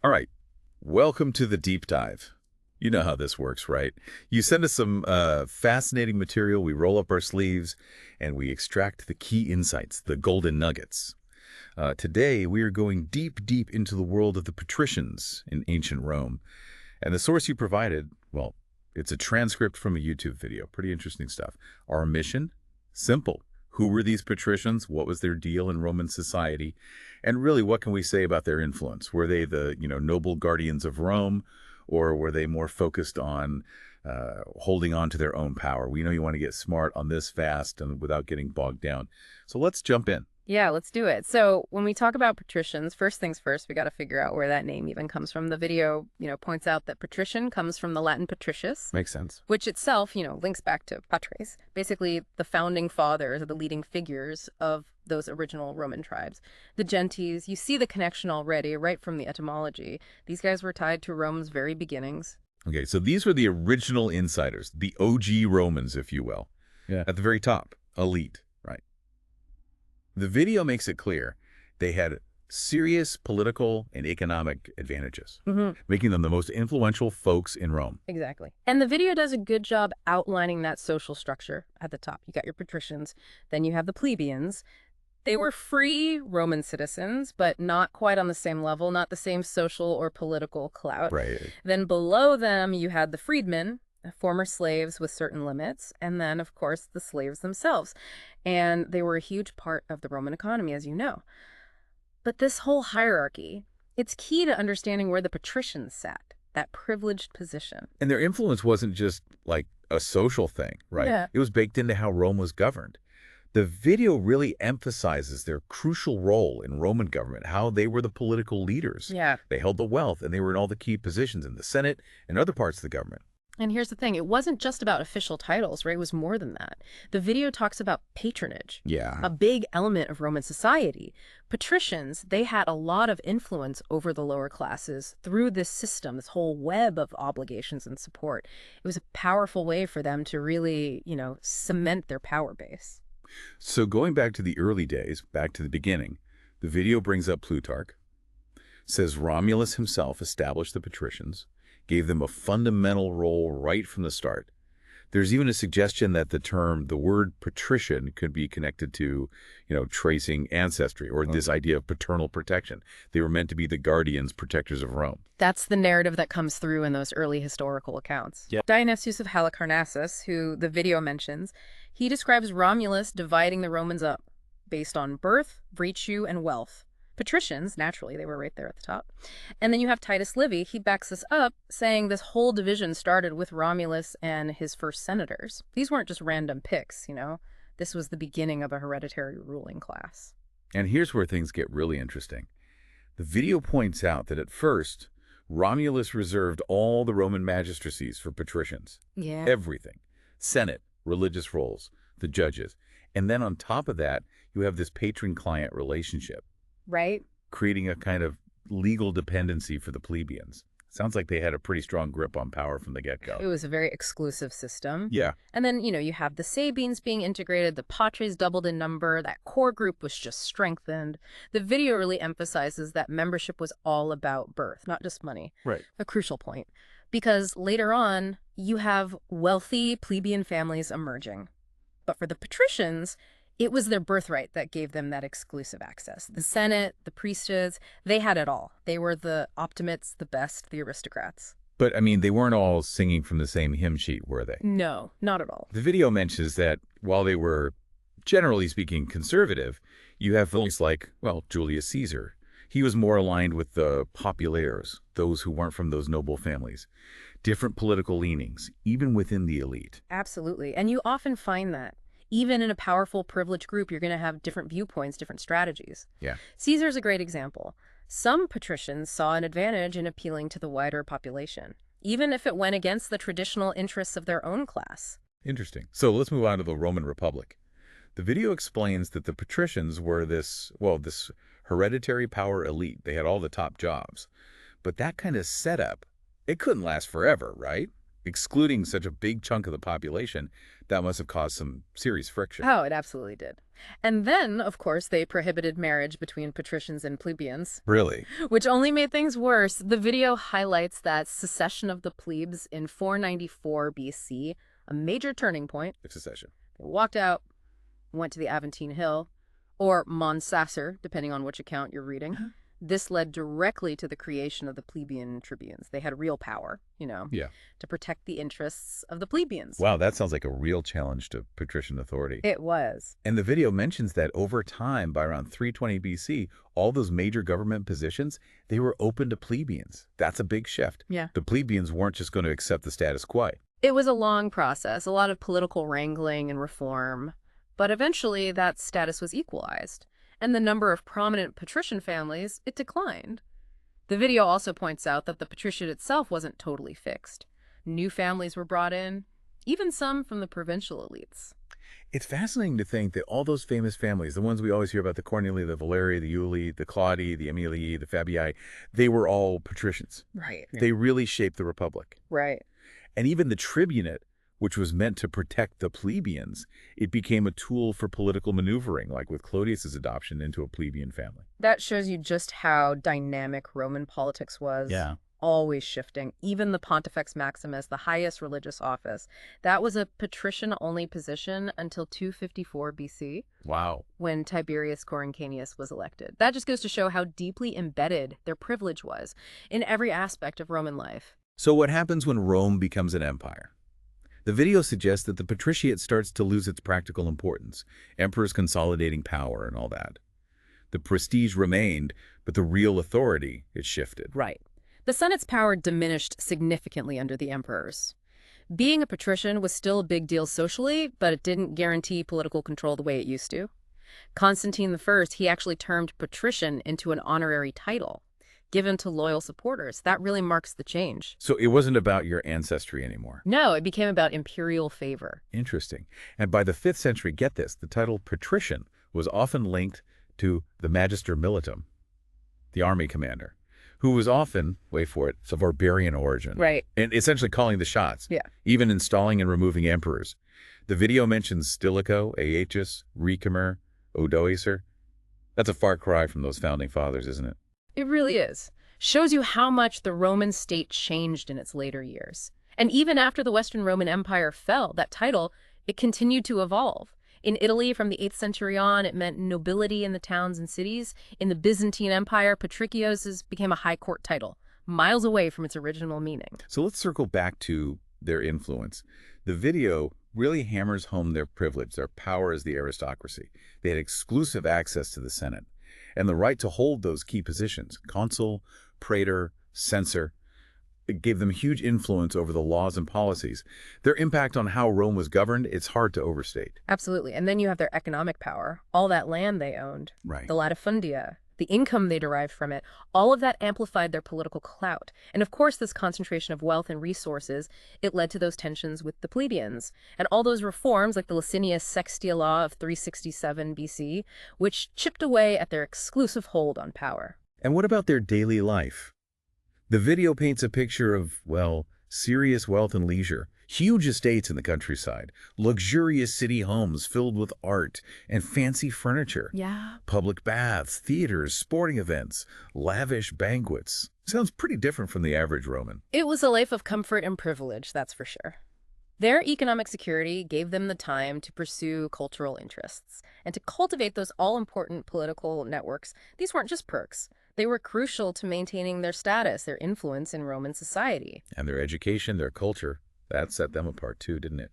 All right, welcome to the deep dive. You know how this works, right? You send us some fascinating material, we roll up our sleeves, and we extract the key insights, the golden nuggets. Today, we are going deep, deep into the world of the patricians in ancient Rome. And the source you provided, well, it's a transcript from a YouTube video. Pretty interesting stuff. Our mission? Simple. Who were these patricians? What was their deal in Roman society? And really, what can we say about their influence? Were they the, noble guardians of Rome, or were they more focused on holding on to their own power? We know you want to get smart on this fast and without getting bogged down. So let's jump in. Yeah, let's do it. So when we talk about patricians, first things first, we got to figure out where that name even comes from. The video, points out that patrician comes from the Latin patricius, Makes sense. which itself, links back to patres, basically the founding fathers or the leading figures of those original Roman tribes. The gentes, you see the connection already right from the etymology. These guys were tied to Rome's very beginnings. Okay, so these were the original insiders, the OG Romans, if you will. Yeah. At the very top, elite, right? The video makes it clear they had serious political and economic advantages, making them the most influential folks in Rome. Exactly. And the video does a good job outlining that social structure at the top. You got your patricians, then you have the plebeians. They were free Roman citizens, but not quite on the same level, not the same social or political clout. Right. Then below them, you had the freedmen, former slaves with certain limits, and then, of course, the slaves themselves. And they were a huge part of the Roman economy, as you know. But this whole hierarchy, it's key to understanding where the patricians sat, that privileged position. And their influence wasn't just like a social thing, right? Yeah. It was baked into how Rome was governed. The video really emphasizes their crucial role in Roman government, how they were the political leaders. Yeah. They held the wealth, and they were in all the key positions in the Senate and other parts of the government. And here's the thing, it wasn't just about official titles, right? It was more than that. The video talks about patronage, Yeah. a big element of Roman society. Patricians, they had a lot of influence over the lower classes through this system, this whole web of obligations and support. It was a powerful way for them to really, cement their power base. So going back to the early days, back to the beginning, the video brings up Plutarch, says Romulus himself established the patricians, gave them a fundamental role right from the start. There's even a suggestion that the word patrician could be connected to, tracing ancestry or this idea of paternal protection. They were meant to be the guardians, protectors of Rome. That's the narrative that comes through in those early historical accounts. Yeah. Dionysius of Halicarnassus, who the video mentions, he describes Romulus dividing the Romans up based on birth, virtue, and wealth. Patricians, naturally, they were right there at the top. And then you have Titus Livy. He backs this up, saying this whole division started with Romulus and his first senators. These weren't just random picks, This was the beginning of a hereditary ruling class. And here's where things get really interesting. The video points out that at first, Romulus reserved all the Roman magistracies for patricians. Yeah. Everything. Senate, religious roles, the judges. And then on top of that, you have this patron-client relationship, Right? creating a kind of legal dependency for the plebeians. Sounds like they had a pretty strong grip on power from the get-go. It was a very exclusive system. Yeah. And then, you have the Sabines being integrated, the Patres doubled in number, that core group was just strengthened. The video really emphasizes that membership was all about birth, not just money. Right. A crucial point. Because later on, you have wealthy plebeian families emerging. But for the patricians, it was their birthright that gave them that exclusive access. The Senate, the priesthoods, they had it all. They were the optimates, the best, the aristocrats. But, they weren't all singing from the same hymn sheet, were they? No, not at all. The video mentions that while they were, generally speaking, conservative, you have folks like, Julius Caesar. He was more aligned with the populares, those who weren't from those noble families. Different political leanings, even within the elite. Absolutely. And you often find that. Even in a powerful, privileged group, you're going to have different viewpoints, different strategies. Yeah. Caesar's a great example. Some patricians saw an advantage in appealing to the wider population, even if it went against the traditional interests of their own class. Interesting. So let's move on to the Roman Republic. The video explains that the patricians were this hereditary power elite. They had all the top jobs. But that kind of setup, it couldn't last forever, right? Excluding such a big chunk of the population, that must have caused some serious friction. Oh, it absolutely did. And then, of course, they prohibited marriage between patricians and plebeians, Really? which only made things worse. The video highlights that secession of the plebes in 494 BC, a major turning point. It's secession. They walked out, went to the Aventine Hill, or Mons Sacer, depending on which account you're reading. This led directly to the creation of the plebeian tribunes. They had real power, Yeah. to protect the interests of the plebeians. Wow, that sounds like a real challenge to patrician authority. It was. And the video mentions that over time, by around 320 BC, all those major government positions, they were open to plebeians. That's a big shift. Yeah. The plebeians weren't just going to accept the status quo. It was a long process, a lot of political wrangling and reform, but eventually that status was equalized, and the number of prominent patrician families, it declined. The video also points out that the patriciate itself wasn't totally fixed. New families were brought in, even some from the provincial elites. It's fascinating to think that all those famous families, the ones we always hear about, the Cornelii, the Valerii, the Iulii, the Claudii, the Aemilii, the Fabii, they were all patricians. Right. They really shaped the Republic. Right. And even the tribunate, which was meant to protect the plebeians, it became a tool for political maneuvering, like with Clodius's adoption into a plebeian family. That shows you just how dynamic Roman politics was. Yeah. Always shifting. Even the Pontifex Maximus, the highest religious office, that was a patrician-only position until 254 BC. Wow. When Tiberius Coruncanius was elected. That just goes to show how deeply embedded their privilege was in every aspect of Roman life. So what happens when Rome becomes an empire? The video suggests that the patriciate starts to lose its practical importance, emperors consolidating power and all that. The prestige remained, but the real authority, it shifted. Right. The Senate's power diminished significantly under the emperors. Being a patrician was still a big deal socially, but it didn't guarantee political control the way it used to. Constantine I, he actually termed patrician into an honorary title, given to loyal supporters. That really marks the change. So it wasn't about your ancestry anymore. No, it became about imperial favor. Interesting. And by the 5th century, get this, the title patrician was often linked to the magister militum, the army commander, who was often, wait for it, of barbarian origin. Right. And essentially calling the shots. Yeah. Even installing and removing emperors. The video mentions Stilicho, Aetius, Ricimer, Odoacer. That's a far cry from those founding fathers, isn't it? It really is. Shows you how much the Roman state changed in its later years. And even after the Western Roman Empire fell, that title, it continued to evolve. In Italy, from the 8th century on, it meant nobility in the towns and cities. In the Byzantine Empire, patricios became a high court title, miles away from its original meaning. So let's circle back to their influence. The video really hammers home their privilege, their power as the aristocracy. They had exclusive access to the Senate and the right to hold those key positions, consul, praetor, censor. It gave them huge influence over the laws and policies. Their impact on how Rome was governed, it's hard to overstate. Absolutely. And then you have their economic power, all that land they owned, Right. the latifundia, the income they derived from it, all of that amplified their political clout. And of course, this concentration of wealth and resources, it led to those tensions with the plebeians. And all those reforms, like the Licinius Sextia Law of 367 BC, which chipped away at their exclusive hold on power. And what about their daily life? The video paints a picture of, well, serious wealth and leisure, huge estates in the countryside, luxurious city homes filled with art and fancy furniture, Yeah. public baths, theaters, sporting events, lavish banquets. Sounds pretty different from the average Roman. It was a life of comfort and privilege, that's for sure. Their economic security gave them the time to pursue cultural interests and to cultivate those all-important political networks. These weren't just perks. They were crucial to maintaining their status, their influence in Roman society. And their education, their culture, that set them apart too, didn't it?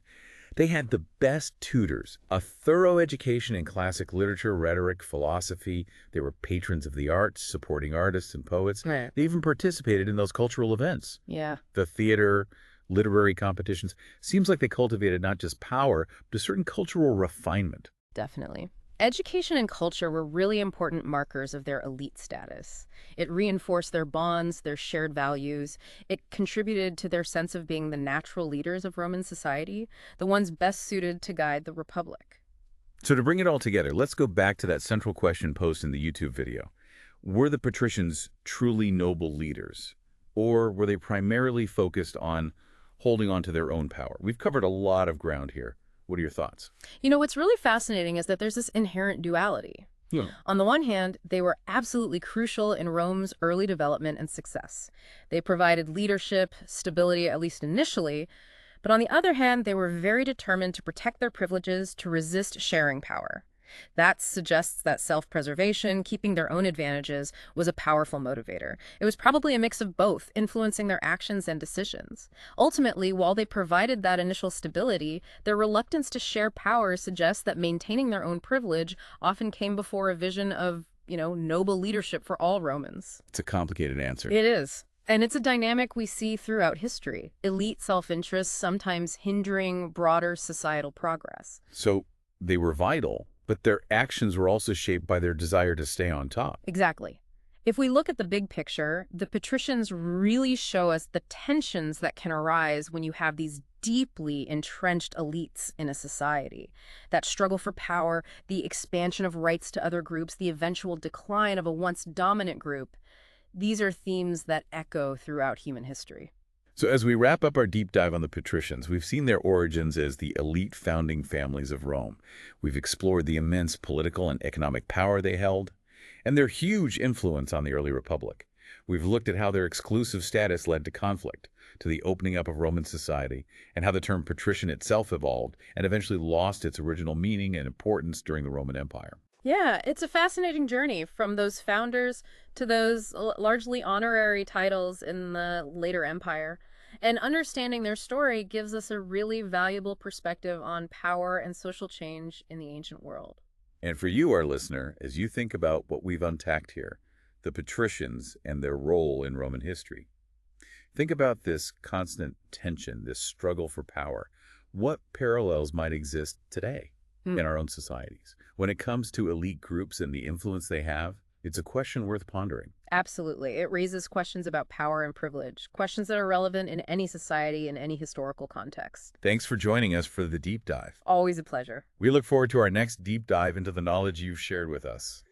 They had the best tutors, a thorough education in classic literature, rhetoric, philosophy. They were patrons of the arts, supporting artists and poets. Right. They even participated in those cultural events. Yeah. The theater, literary competitions. Seems like they cultivated not just power, but a certain cultural refinement. Definitely. Education and culture were really important markers of their elite status. It reinforced their bonds, their shared values. It contributed to their sense of being the natural leaders of Roman society, the ones best suited to guide the Republic. So to bring it all together, let's go back to that central question posed in the YouTube video. Were the patricians truly noble leaders, or were they primarily focused on holding on to their own power? We've covered a lot of ground here. What are your thoughts? What's really fascinating is that there's this inherent duality. Yeah. On the one hand, they were absolutely crucial in Rome's early development and success. They provided leadership, stability, at least initially, but on the other hand, they were very determined to protect their privileges, to resist sharing power. That suggests that self-preservation, keeping their own advantages, was a powerful motivator. It was probably a mix of both, influencing their actions and decisions. Ultimately, while they provided that initial stability, their reluctance to share power suggests that maintaining their own privilege often came before a vision of, noble leadership for all Romans. It's a complicated answer. It is. And it's a dynamic we see throughout history. Elite self-interest sometimes hindering broader societal progress. So they were vital, but their actions were also shaped by their desire to stay on top. Exactly. If we look at the big picture, the patricians really show us the tensions that can arise when you have these deeply entrenched elites in a society. That struggle for power, the expansion of rights to other groups, the eventual decline of a once dominant group. These are themes that echo throughout human history. So as we wrap up our deep dive on the Patricians, we've seen their origins as the elite founding families of Rome. We've explored the immense political and economic power they held, and their huge influence on the early republic. We've looked at how their exclusive status led to conflict, to the opening up of Roman society, and how the term patrician itself evolved and eventually lost its original meaning and importance during the Roman Empire. Yeah, it's a fascinating journey from those founders to those largely honorary titles in the later empire. And understanding their story gives us a really valuable perspective on power and social change in the ancient world. And for you, our listener, as you think about what we've unpacked here, the Patricians and their role in Roman history, think about this constant tension, this struggle for power. What parallels might exist today in our own societies? When it comes to elite groups and the influence they have, it's a question worth pondering. Absolutely. It raises questions about power and privilege, questions that are relevant in any society, in any historical context. Thanks for joining us for the deep dive. Always a pleasure. We look forward to our next deep dive into the knowledge you've shared with us.